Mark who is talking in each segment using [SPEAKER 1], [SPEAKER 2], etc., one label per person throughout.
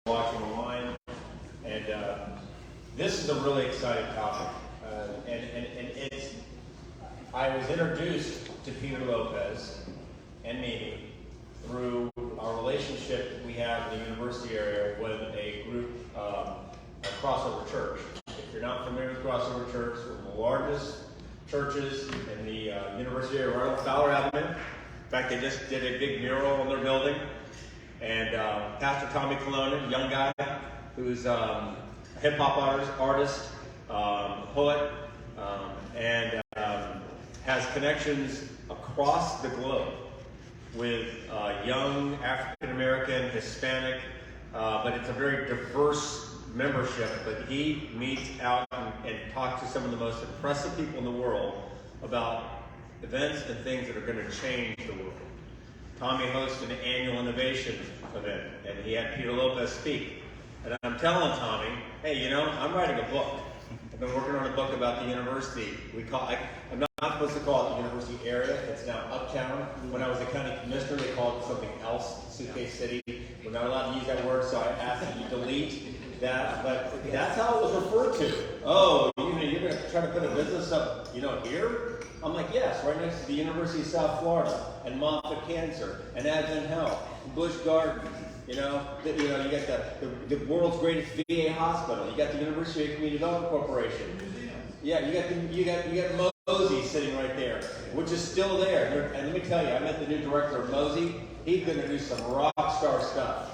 [SPEAKER 1] watching online. And this is a really exciting topic. And it's, I was introduced to Peter Lopez and me through our relationship we have in the university area with a group, a Crossover Church. If you're not familiar with Crossover Church, we're one of the largest churches in the university area right off Fowler Avenue. In fact, they just did a big mural on their building. And Pastor Tommy Colonna, young guy, who's a hip-hop artist, poet, and has connections across the globe with young African-American, Hispanic, but it's a very diverse membership. But he meets out and talks to some of the most impressive people in the world about events and things that are going to change the world. Tommy hosts an annual innovation event, and he had Peter Lopez speak. And I'm telling Tommy, hey, you know, I'm writing a book. I've been working on a book about the university. I'm not supposed to call it the university area. It's now Uptown. When I was a county commissioner, they called it something else, Suitcase City. We're not allowed to use that word, so I asked that you delete that. But that's how it was referred to. Oh, you're going to try to put a business up, here? I'm like, yes, right next to the University of South Florida, and Moffitt Cancer, and Advent Health, and Busch Gardens. You got the world's greatest VA hospital. You got the University of Community Development Corporation. Yeah, you got Mosey sitting right there, which is still there. And let me tell you, I met the new director of Mosey. He's going to do some rock star stuff.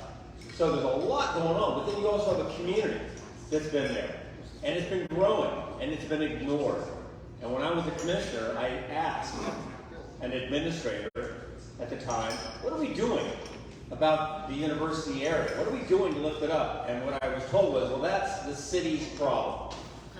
[SPEAKER 1] So there's a lot going on, but then you also have a community that's been there, and it's been growing, and it's been ignored. And when I was a commissioner, I asked an administrator at the time, what are we doing about the university area? What are we doing to lift it up? And what I was told was, well, that's the city's problem.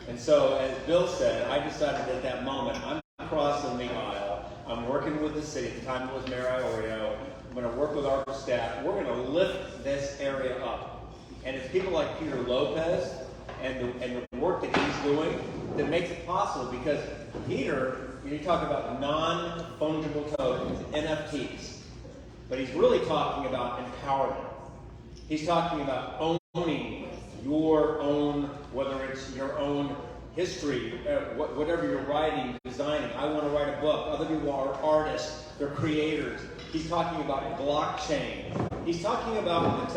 [SPEAKER 1] And so, as Bill said, I decided at that moment, I'm crossing the aisle. I'm working with the city. At the time it was Mayor Iorio. I'm going to work with our staff. We're going to lift this area up. And it's people like Peter Lopez and the work that he's doing that makes it possible, because Peter, you talk about non-fungible tokens, NFTs, but he's really talking about empowerment. He's talking about owning your own, whether it's your own history, whatever you're writing, designing. I want to write a book. Other people are artists. They're creators. He's talking about blockchain. He's talking about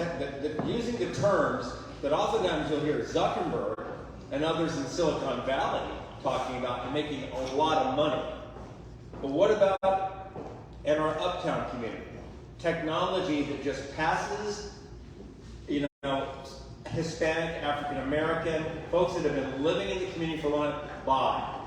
[SPEAKER 1] using the terms that oftentimes you'll hear Zuckerberg and others in Silicon Valley talking about, and making a lot of money. But what about in our Uptown community? Technology that just passes, Hispanic, African American, folks that have been living in the community for a long time, by.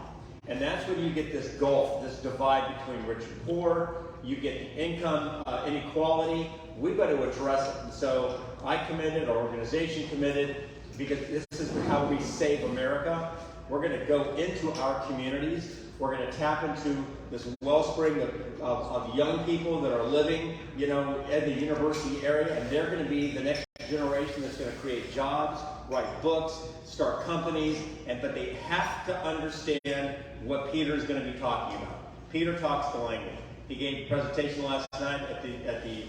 [SPEAKER 1] And that's when you get this gulf, this divide between rich and poor. You get income inequality. We've got to address it. And so I committed, our organization committed, because this is how we save America. We're going to go into our communities. We're going to tap into this wellspring of young people that are living, in the university area, and they're going to be the next generation that's going to create jobs, write books, start companies, but they have to understand what Peter is going to be talking about. Peter talks the language. He gave a presentation last night at the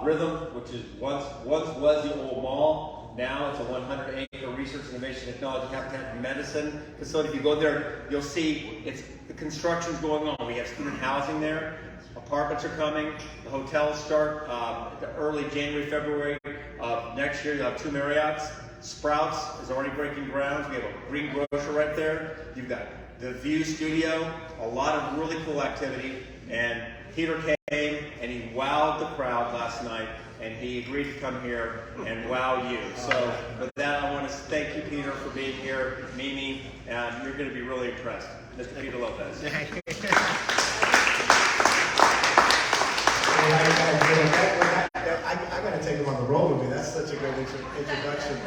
[SPEAKER 1] Rhythm, which is once was the old mall. Now it's a 100-acre research, innovation, technology, habitat, and medicine facility. If you go there, you'll see the construction's going on. We have student housing there. Apartments are coming. The hotels start early January, February of next year. You'll have 2 Marriotts. Sprouts is already breaking ground. We have a green grocer right there. You've got the View Studio. A lot of really cool activity. And Peter came and he wowed the crowd last night. And he agreed to come here and wow you. So with that, I want to thank you, Peter, for being here. Mimi, you're going to be really impressed. Mr. Peter Lopez.
[SPEAKER 2] I got to take him on the road with me. That's such a great introduction.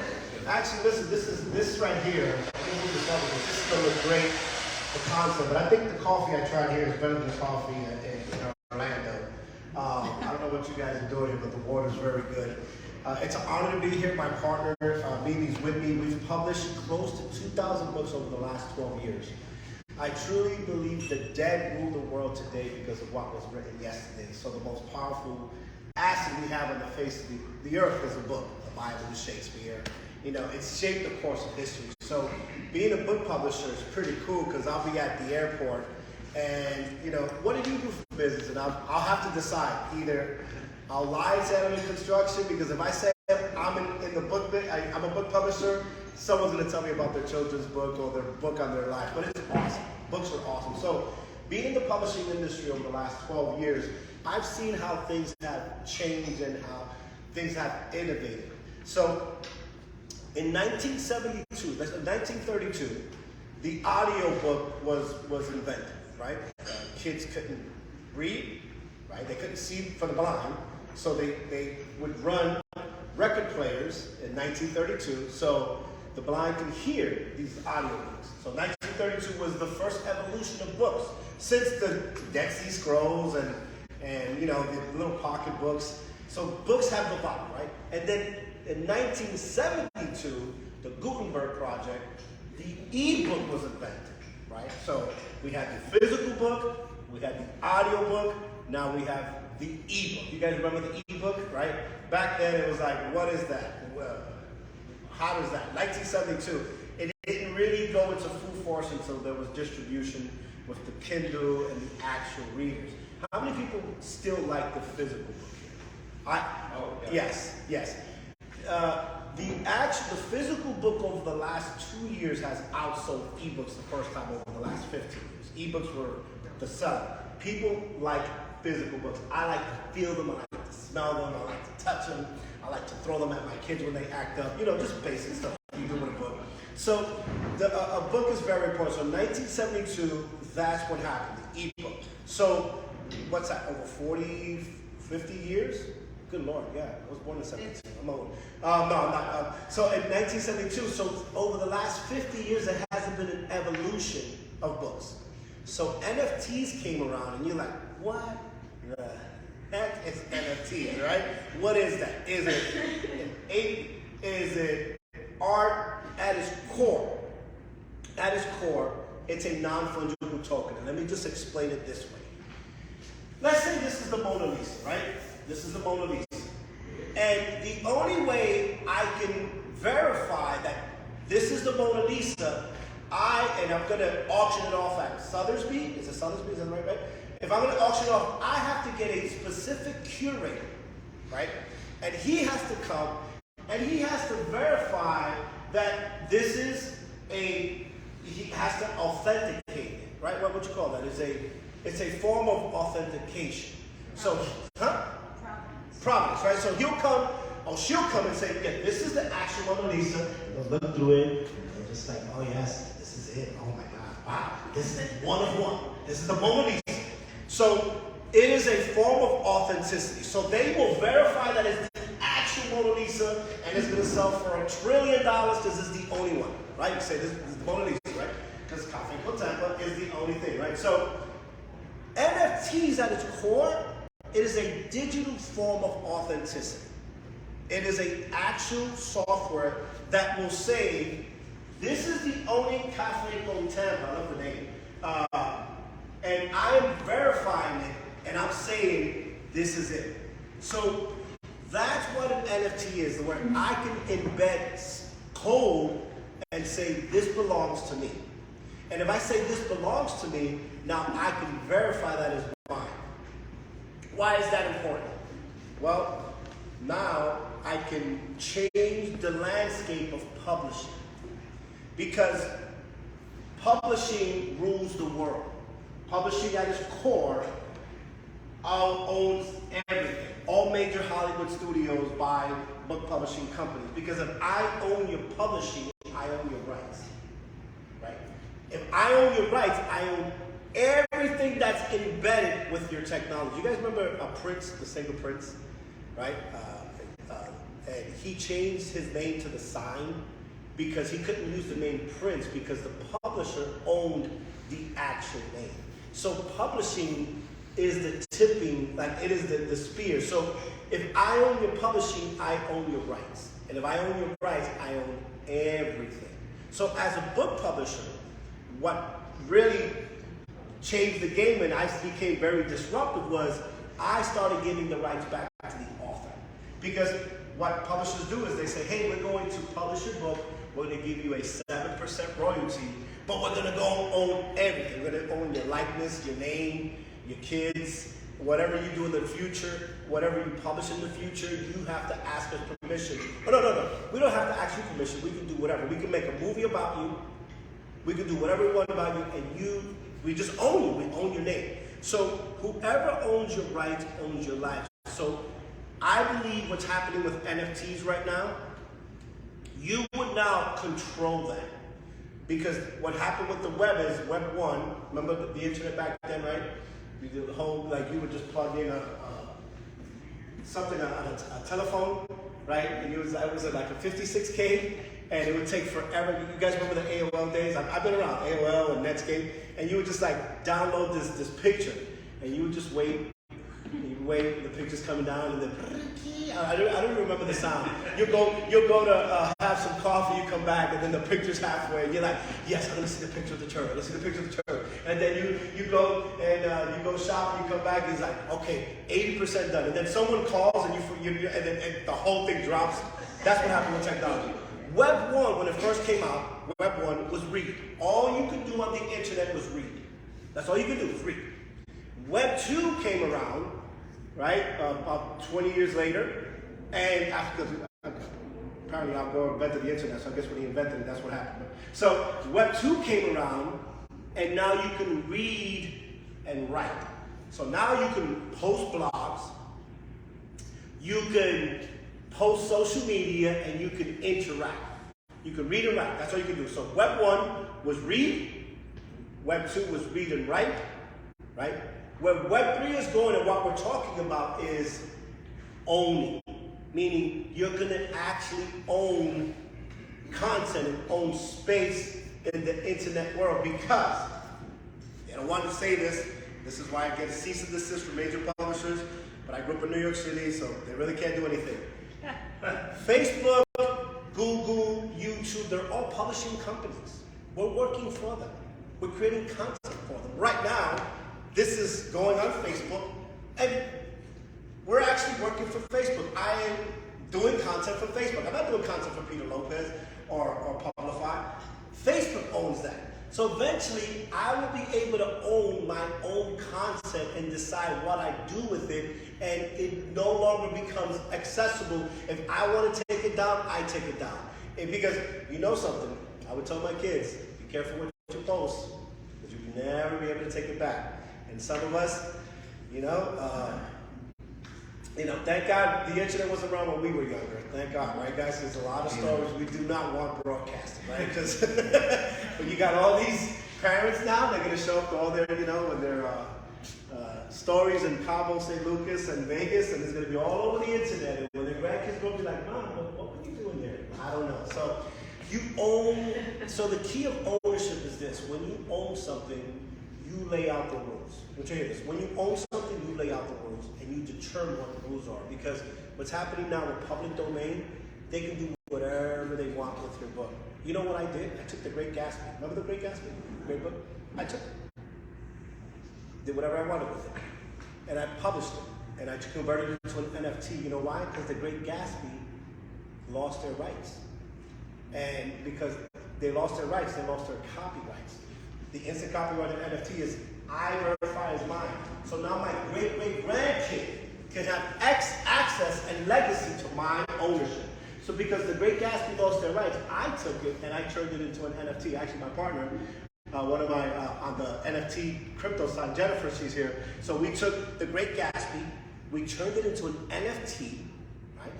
[SPEAKER 2] Actually, listen, this right here, this is going to look great, the concept, but I think the coffee I tried here is better than the coffee in Orlando. I don't know what you guys are doing here, but the water is very good. It's an honor to be here. My partner, Mimi's with me. We've published close to 2,000 books over the last 12 years. I truly believe the dead rule the world today because of what was written yesterday. So the most powerful acid we have on the face of the earth is a book. The Bible is Shakespeare. You know, it's shaped the course of history. So being a book publisher is pretty cool because I'll be at the airport and, you know, what do you do for business? And I'll have to decide. Either I'll lie and say I'm in construction, because if I say I'm in the book, I'm a book publisher, someone's going to tell me about their children's book or their book on their life. But it's awesome. Books are awesome. So being in the publishing industry over the last 12 years, I've seen how things have changed and how things have innovated. So in 1932, the audio book was invented, right? Kids couldn't read, right? They couldn't see for the blind, so they would run record players in 1932, so the blind could hear these audio books. So 1932 was the first evolution of books since the Dead Sea Scrolls and you know, the little pocket books. So books have evolved, right? And then in 1972, the Gutenberg Project, the e-book was invented, right? So we had the physical book, we had the audio book, now we have the e-book. You guys remember the e-book, right? Back then it was like, what is that? Well, how does that? 1972, it didn't really go into full force until there was distribution with the Kindle and the actual readers. How many people still like the physical book here? Yes. The physical book over the last 2 years has outsold ebooks the first time over the last 15 years. Ebooks were the sun. People like physical books. I like to feel them, I like to smell them, I like to touch them, I like to throw them at my kids when they act up. You know, just basic stuff you do with a book. So a book is very important. So 1972, that's what happened, the ebook. So what's that, over 40, 50 years? Good Lord, yeah, I was born in 72, I'm old. No, I'm not. So in 1972, so over the last 50 years, there hasn't been an evolution of books. So NFTs came around, and you're like, what the heck is NFTs, right? What is that? Is it art at its core? At its core, it's a non-fungible token. And let me just explain it this way. Let's say this is the Mona Lisa, right? This is the Mona Lisa. And the only way I can verify that this is the Mona Lisa, I'm going to auction it off at Sotheby's. Is it Sotheby's? Is that right? If I'm going to auction it off, I have to get a specific curator, right? And he has to come and he has to verify that this is he has to authenticate it, right? What would you call that? It's a form of authentication. So, Providence, right? So he'll come, or she'll come and say, yeah, this is the actual Mona Lisa. And they'll look through it, and they're just like, oh yes, this is it. Oh my God, wow, this is one of one. This is the Mona Lisa. So it is a form of authenticity. So they will verify that it's the actual Mona Lisa, and it's going to sell for $1 trillion because this is the only one, right? You say this is the Mona Lisa, right? Because Cafe Tampa is the only thing, right? So NFTs at its core, it is a digital form of authenticity. It is an actual software that will say, this is the only Cafe Tampa, I love the name, and I am verifying it, and I'm saying, this is it. So that's what an NFT is, where I can embed code and say, this belongs to me. And if I say this belongs to me, now I can verify that as mine. Why is that important? Well, now I can change the landscape of publishing. Because publishing rules the world. Publishing at its core owns everything. All major Hollywood studios buy book publishing companies. Because if I own your publishing, I own your rights. Right? If I own your rights, I own everything that's embedded with your technology. You guys remember Prince, the singer Prince, right? And he changed his name to the Sign because he couldn't use the name Prince because the publisher owned the actual name. So publishing is the tipping, like it is the spear. So if I own your publishing, I own your rights. And if I own your rights, I own everything. So as a book publisher, what really changed the game and I became very disruptive was I started giving the rights back to the author. Because what publishers do is they say, hey, we're going to publish your book, we're going to give you a 7% royalty, but we're going to go own everything. We're going to own your likeness, your name, your kids, whatever you do in the future, whatever you publish in the future, you have to ask us permission. Oh, no. We don't have to ask you permission. We can do whatever. We can make a movie about you. We can do whatever we want about you, and we just own you. We own your name. So whoever owns your rights owns your life. So I believe what's happening with NFTs right now, you would now control that. Because what happened with the web is Web 1, remember the internet back then, right? You did the whole, like you would just plug in something on a telephone, right? And it was like a 56K, and it would take forever. You guys remember the AOL days? I've been around AOL and Netscape, and you would just like download this picture, and you would just wait. You wait, the picture's coming down, and then I don't remember the sound. You'll go to have some coffee, you come back, and then the picture's halfway, and you're like, yes, I'm gonna see the picture of the turtle. Let's see the picture of the turtle. And then you go and you go shopping, you come back, and it's like, okay, 80% done. And then someone calls, and and the whole thing drops. That's what happened with technology. Web 1, when it first came out, Web 1 was read. All you could do on the internet was read. That's all you could do was read. Web 2 came around, right, about 20 years later, and apparently Al Gore invented the internet, so I guess when he invented it, that's what happened. So Web 2 came around, and now you can read and write. So now you can post blogs, you can post social media, and you can interact. You can read and write, that's all you can do. So Web 1 was read, Web 2 was read and write, right? Where Web 3 is going and what we're talking about is owning, meaning you're going to actually own content and own space in the internet world because, and I wanted to say this is why I get a cease and desist from major publishers, but I grew up in New York City, so they really can't do anything. Facebook, Google, YouTube, they're all publishing companies. We're working for them. We're creating content for them. Right now, this is going on Facebook, and we're actually working for Facebook. I am doing content for Facebook. I'm not doing content for Peter Lopez or Publify. Facebook owns that. So eventually, I will be able to own my own content and decide what I do with it, and it no longer becomes accessible. If I want to take it down, I take it down. And because you know something, I would tell my kids, be careful what you post, because you can never be able to take it back. And some of us, thank God the internet wasn't around when we were younger. Thank God, right, guys? There's a lot of stories we do not want broadcasted, right? Because when you got all these parents now, they're going to show up to all their, when their stories in Cabo, St. Lucas, and Vegas, and it's going to be all over the internet. And when their grandkids will be like, Mom, what were you doing there? I don't know. So you own. So the key of ownership is this: when you own something, you lay out the rules. Don't you hear this? When you own something, you lay out the rules and you determine what the rules are. Because what's happening now with public domain, they can do whatever they want with your book. You know what I did? I took The Great Gatsby. Remember The Great Gatsby? Great book? I took it. Did whatever I wanted with it. And I published it. And I converted it into an NFT. You know why? Because The Great Gatsby lost their rights. And because they lost their rights, they lost their copyrights. The instant copyright of NFT is I verify as mine. So now my great-great-grandkid can have access and legacy to my ownership. So because The Great Gatsby lost their rights, I took it and I turned it into an NFT. Actually, my partner, one of my, on the NFT crypto side, Jennifer, she's here. So we took The Great Gatsby, we turned it into an NFT, right?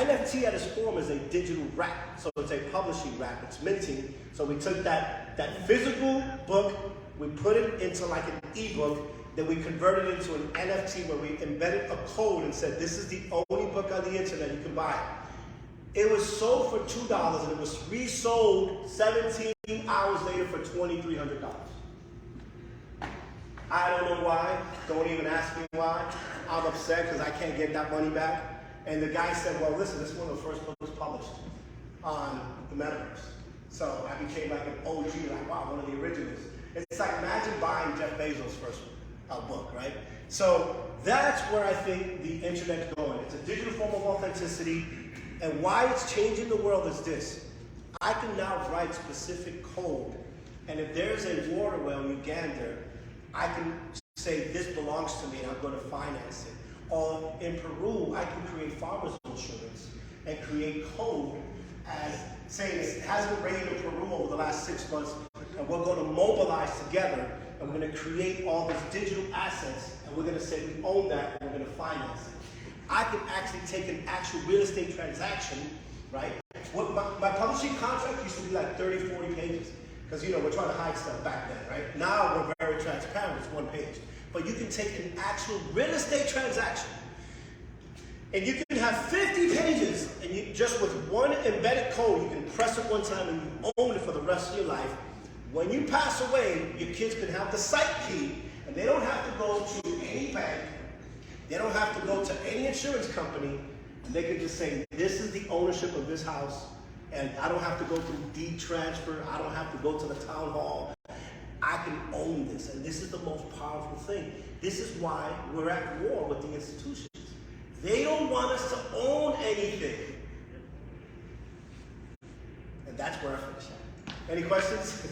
[SPEAKER 2] NFT at its form is a digital wrap. So it's a publishing wrap, it's minting. So we took that physical book, we put it into like an ebook, then we converted it into an NFT where we embedded a code and said, this is the only book on the internet you can buy. It was sold for $2 and it was resold 17 hours later for $2,300. I don't know why, don't even ask me why. I'm upset because I can't get that money back. And the guy said, well, listen, this is one of the first books published on the metaverse. So I became like an OG, like, wow, one of the originals. It's like, imagine buying Jeff Bezos' first book, right? So that's where I think the internet's going. It's a digital form of authenticity, and why it's changing the world is this. I can now write specific code, and if there's a water well in Uganda, I can say this belongs to me and I'm going to finance it. Or in Peru, I can create farmers insurance and create code as saying it hasn't rained in Peru over the last 6 months, and we're going to mobilize together, and we're going to create all these digital assets, and we're going to say we own that and we're going to finance it. I can actually take an actual real estate transaction, right? What my publishing contract used to be like 30, 40 pages. Because, you know, we're trying to hide stuff back then, right? Now we're very transparent, it's 1 page. But you can take an actual real estate transaction, and you can have 50 pages, and you just with one embedded code, you can press it one time and you own it for the rest of your life. When you pass away, your kids can have the site key, and they don't have to go to any bank, they don't have to go to any insurance company, and they can just say, this is the ownership of this house, and I don't have to go through deed transfer, I don't have to go to the town hall. I can own this, and this is the most powerful thing. This is why we're at war with the institutions. They don't want us to own anything. And that's where I finish. Any questions?